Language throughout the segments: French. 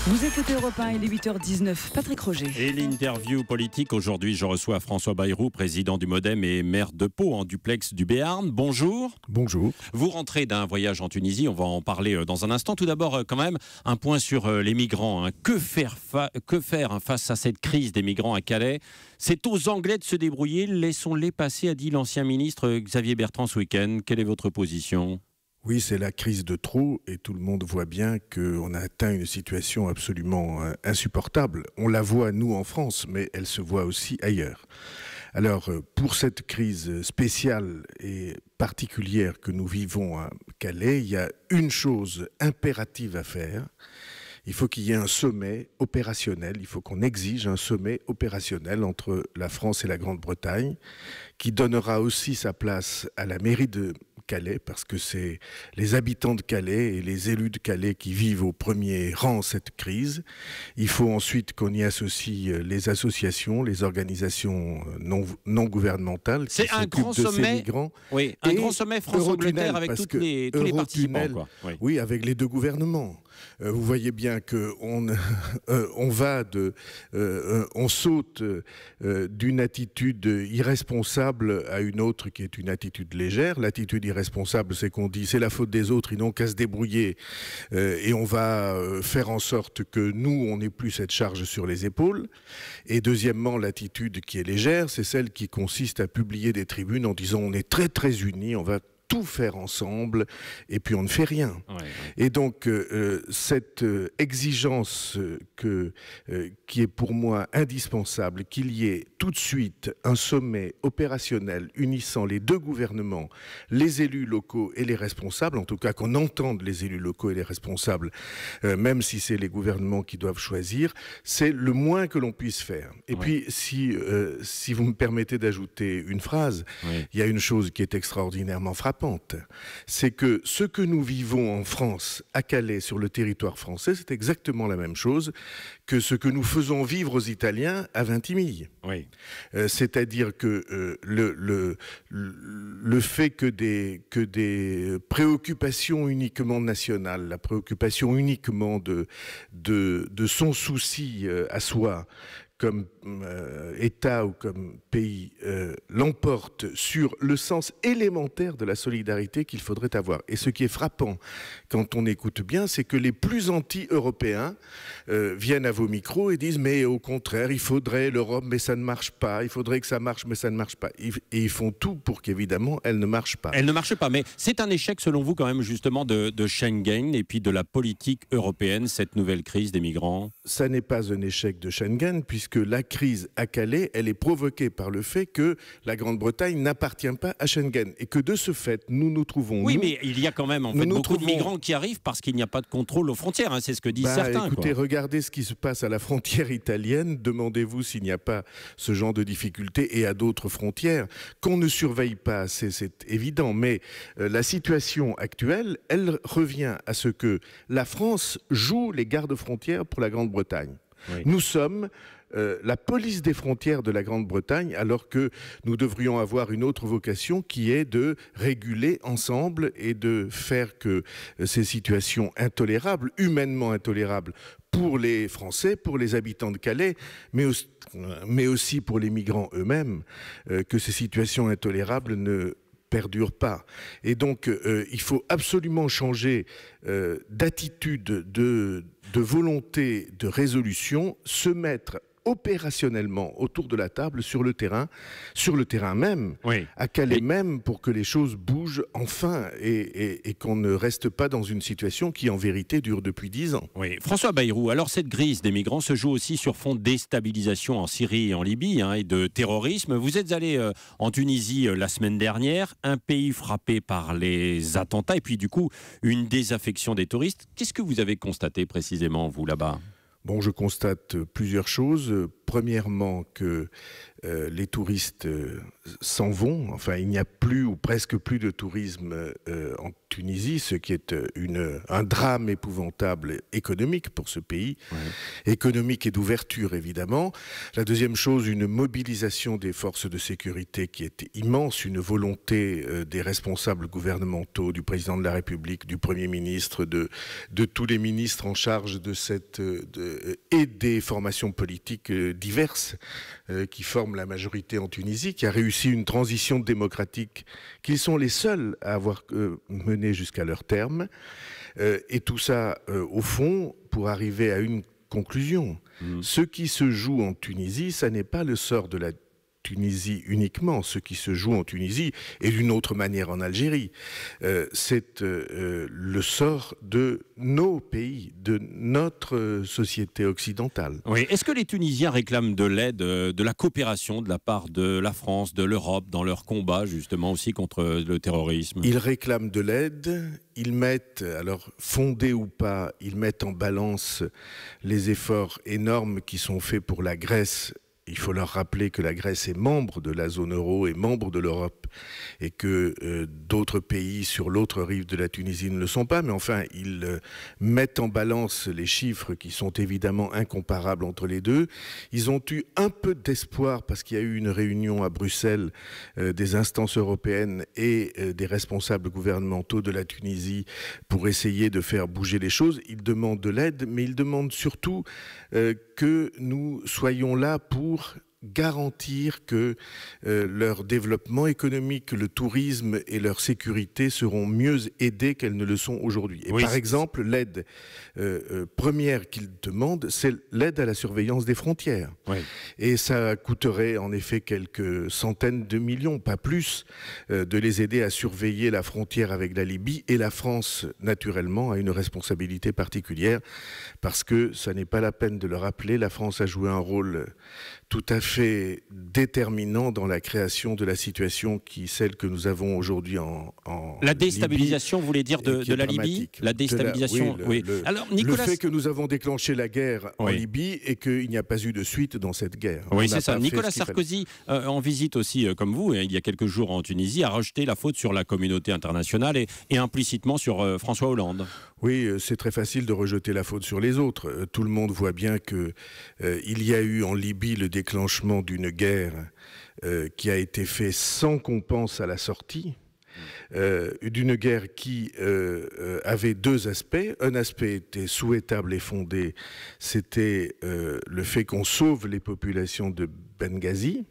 Vous écoutez Europe 1, il est 8h19. Patrick Roger. Et l'interview politique, aujourd'hui, je reçois François Bayrou, président du MoDem et maire de Pau, en duplex du Béarn. Bonjour. Bonjour. Vous rentrez d'un voyage en Tunisie, on va en parler dans un instant. Tout d'abord, quand même, un point sur les migrants. Que faire face à cette crise des migrants à Calais? C'est aux Anglais de se débrouiller, laissons-les passer, a dit l'ancien ministre Xavier Bertrand ce week-end. Quelle est votre position ? Oui, c'est la crise de trop et tout le monde voit bien qu'on a atteint une situation absolument insupportable. On la voit, nous, en France, mais elle se voit aussi ailleurs. Alors, pour cette crise spéciale et particulière que nous vivons à Calais, il y a une chose impérative à faire. Il faut qu'il y ait un sommet opérationnel, il faut qu'on exige un sommet opérationnel entre la France et la Grande-Bretagne, qui donnera aussi sa place à la mairie de Calais, parce que c'est les habitants de Calais et les élus de Calais qui vivent au premier rang cette crise. Il faut ensuite qu'on y associe les associations, les organisations non gouvernementales. C'est un grand sommet, oui, un grand sommet France-Angleterre avec tous les participants. Quoi. Oui. Oui, avec les deux gouvernements. Vous voyez bien qu'on on saute d'une attitude irresponsable à une autre qui est une attitude légère. L'attitude irresponsable, c'est qu'on dit c'est la faute des autres, ils n'ont qu'à se débrouiller et on va faire en sorte que nous, on n'ait plus cette charge sur les épaules. Et deuxièmement, l'attitude qui est légère, c'est celle qui consiste à publier des tribunes en disant on est très très unis, on va tout faire ensemble, et puis on ne fait rien. Ouais. Et donc, cette exigence qui est pour moi indispensable, qu'il y ait tout de suite un sommet opérationnel unissant les deux gouvernements, les élus locaux et les responsables, en tout cas qu'on entende les élus locaux et les responsables, même si c'est les gouvernements qui doivent choisir, c'est le moins que l'on puisse faire. Et puis, si vous me permettez d'ajouter une phrase, il y a une chose qui est extraordinairement frappante, c'est que ce que nous vivons en France, à Calais, sur le territoire français, c'est exactement la même chose que ce que nous faisons vivre aux Italiens à Vintimille. Oui. C'est-à-dire que le fait que des préoccupations uniquement nationales, la préoccupation uniquement de son souci à soi, comme État ou comme pays, l'emporte sur le sens élémentaire de la solidarité qu'il faudrait avoir. Et ce qui est frappant, quand on écoute bien, c'est que les plus anti-européens viennent à vos micros et disent « mais au contraire, il faudrait l'Europe, mais ça ne marche pas, il faudrait que ça marche, mais ça ne marche pas ». Et ils font tout pour qu'évidemment, elle ne marche pas. Elle ne marche pas, mais c'est un échec selon vous quand même justement de Schengen et puis de la politique européenne, cette nouvelle crise des migrants? Ça n'est pas un échec de Schengen, puisque la crise à Calais, elle est provoquée par le fait que la Grande-Bretagne n'appartient pas à Schengen et que de ce fait, nous nous trouvons... Oui, mais il y a quand même en fait beaucoup de migrants qui arrivent parce qu'il n'y a pas de contrôle aux frontières, hein, c'est ce que disent certains. Écoutez, regardez ce qui se passe à la frontière italienne, demandez-vous s'il n'y a pas ce genre de difficultés et à d'autres frontières qu'on ne surveille pas assez, c'est évident, mais la situation actuelle, elle revient à ce que la France joue les gardes-frontières pour la Grande-Bretagne. Oui. Nous sommes la police des frontières de la Grande-Bretagne, alors que nous devrions avoir une autre vocation qui est de réguler ensemble et de faire que ces situations intolérables, humainement intolérables, pour les Français, pour les habitants de Calais, mais aussi pour les migrants eux-mêmes, que ces situations intolérables ne perdure pas. Et donc, il faut absolument changer d'attitude, de volonté, de résolution, se mettre opérationnellement autour de la table sur le terrain même, à Calais même, pour que les choses bougent enfin et qu'on ne reste pas dans une situation qui en vérité dure depuis 10 ans. Oui. François Bayrou, alors cette crise des migrants se joue aussi sur fond de déstabilisation en Syrie et en Libye et de terrorisme. Vous êtes allé en Tunisie la semaine dernière, un pays frappé par les attentats et puis du coup une désaffection des touristes. Qu'est-ce que vous avez constaté précisément vous là-bas ? Bon, je constate plusieurs choses. Premièrement, que les touristes s'en vont. Enfin, il n'y a plus ou presque plus de tourisme en Tunisie, ce qui est un drame épouvantable économique pour ce pays, économique et d'ouverture évidemment. La deuxième chose, une mobilisation des forces de sécurité qui est immense, une volonté des responsables gouvernementaux, du président de la République, du Premier ministre, de tous les ministres en charge de et des formations politiques diverses qui forment la majorité en Tunisie, qui a réussi une transition démocratique qu'ils sont les seuls à avoir menée jusqu'à leur terme. Et tout ça, au fond, pour arriver à une conclusion. Ce qui se joue en Tunisie, ça n'est pas le sort de la Tunisie uniquement. Ce qui se joue en Tunisie et d'une autre manière en Algérie, c'est le sort de nos pays, de notre société occidentale. Oui. Est-ce que les Tunisiens réclament de l'aide, de la coopération de la part de la France, de l'Europe, dans leur combat justement aussi contre le terrorisme? Ils réclament de l'aide, ils mettent, alors fondés ou pas, ils mettent en balance les efforts énormes qui sont faits pour la Grèce. Il faut leur rappeler que la Grèce est membre de la zone euro et membre de l'Europe et que d'autres pays sur l'autre rive de la Tunisie ne le sont pas. Mais enfin, ils mettent en balance les chiffres qui sont évidemment incomparables entre les deux. Ils ont eu un peu d'espoir parce qu'il y a eu une réunion à Bruxelles des instances européennes et des responsables gouvernementaux de la Tunisie pour essayer de faire bouger les choses. Ils demandent de l'aide, mais ils demandent surtout que nous soyons là pour garantir que leur développement économique, le tourisme et leur sécurité seront mieux aidés qu'elles ne le sont aujourd'hui. Et par exemple, l'aide première qu'ils demandent, c'est l'aide à la surveillance des frontières. Oui. Et ça coûterait en effet quelques centaines de millions, pas plus, de les aider à surveiller la frontière avec la Libye. Et la France, naturellement, a une responsabilité particulière parce que ça n'est pas la peine de le rappeler, la France a joué un rôle tout à fait déterminant dans la création de la situation celle que nous avons aujourd'hui en la déstabilisation, Libye, vous voulez dire, de la Libye? La déstabilisation, oui. Alors, Nicolas... Le fait que nous avons déclenché la guerre en Libye et qu'il n'y a pas eu de suite dans cette guerre. Oui, c'est ça. Nicolas Sarkozy, en visite aussi, comme vous, il y a quelques jours en Tunisie, a rejeté la faute sur la communauté internationale et implicitement sur François Hollande. Oui, c'est très facile de rejeter la faute sur les autres. Tout le monde voit bien qu'il y a eu en Libye le déclenchement d'une guerre qui a été faite sans qu'on pense à la sortie. D'une guerre qui avait deux aspects. Un aspect était souhaitable et fondé, c'était le fait qu'on sauve les populations de Benghazi.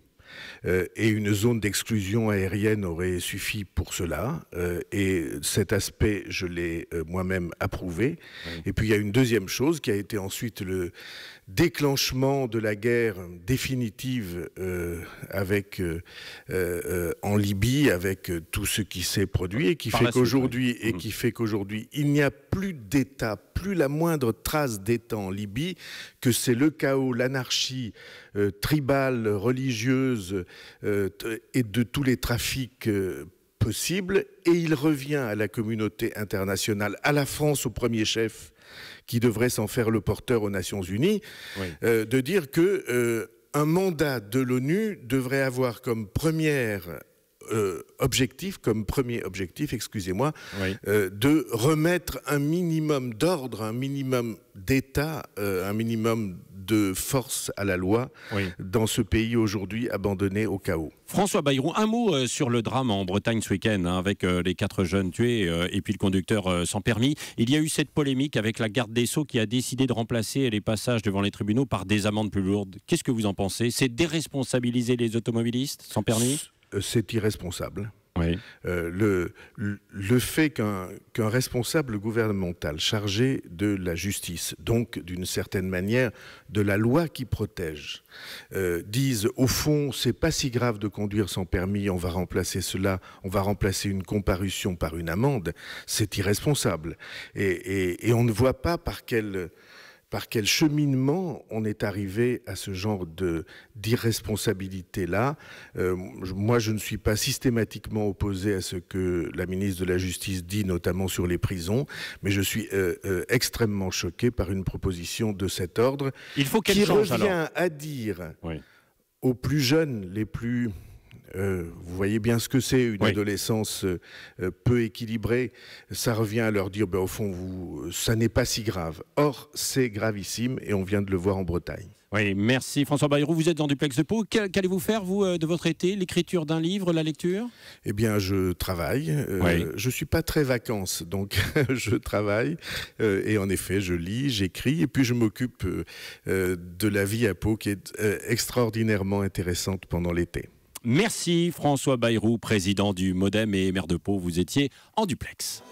Et une zone d'exclusion aérienne aurait suffi pour cela. Et cet aspect, je l'ai moi-même approuvé. Oui. Et puis il y a une deuxième chose qui a été ensuite le déclenchement de la guerre définitive en Libye, avec tout ce qui s'est produit et qui fait qu'aujourd'hui, il n'y a plus d'État, plus la moindre trace d'État en Libye, que c'est le chaos, l'anarchie tribale, religieuse et de tous les trafics possibles. Et il revient à la communauté internationale, à la France au premier chef, qui devrait s'en faire le porteur aux Nations Unies, de dire que un mandat de l'ONU devrait avoir comme premier objectif, de remettre un minimum d'ordre, un minimum d'État, un minimum de force à la loi dans ce pays aujourd'hui abandonné au chaos. François Bayrou, un mot sur le drame en Bretagne ce week-end, avec les 4 jeunes tués et puis le conducteur sans permis. Il y a eu cette polémique avec la garde des Sceaux qui a décidé de remplacer les passages devant les tribunaux par des amendes plus lourdes. Qu'est-ce que vous en pensez? C'est déresponsabiliser les automobilistes sans permis? C'est irresponsable. Oui. Le fait qu'un responsable gouvernemental chargé de la justice, donc d'une certaine manière de la loi qui protège, dise au fond c'est pas si grave de conduire sans permis, on va remplacer cela, on va remplacer une comparution par une amende, c'est irresponsable. Et on ne voit pas par quel cheminement on est arrivé à ce genre d'irresponsabilité-là. Moi, je ne suis pas systématiquement opposé à ce que la ministre de la Justice dit, notamment sur les prisons, mais je suis extrêmement choqué par une proposition de cet ordre qui revient à dire aux plus jeunes, les plus vous voyez bien ce que c'est, une adolescence peu équilibrée. Ça revient à leur dire, au fond, ça n'est pas si grave. Or, c'est gravissime et on vient de le voir en Bretagne. Oui, merci François Bayrou. Vous êtes dans Duplex de Pau. Qu'allez-vous faire, vous, de votre été? L'écriture d'un livre, la lecture? Eh bien, je travaille. Je ne suis pas très vacances, donc je travaille. Et en effet, je lis, j'écris. Et puis, je m'occupe de la vie à Pau, qui est extraordinairement intéressante pendant l'été. Merci François Bayrou, président du Modem et maire de Pau. Vous étiez en duplex.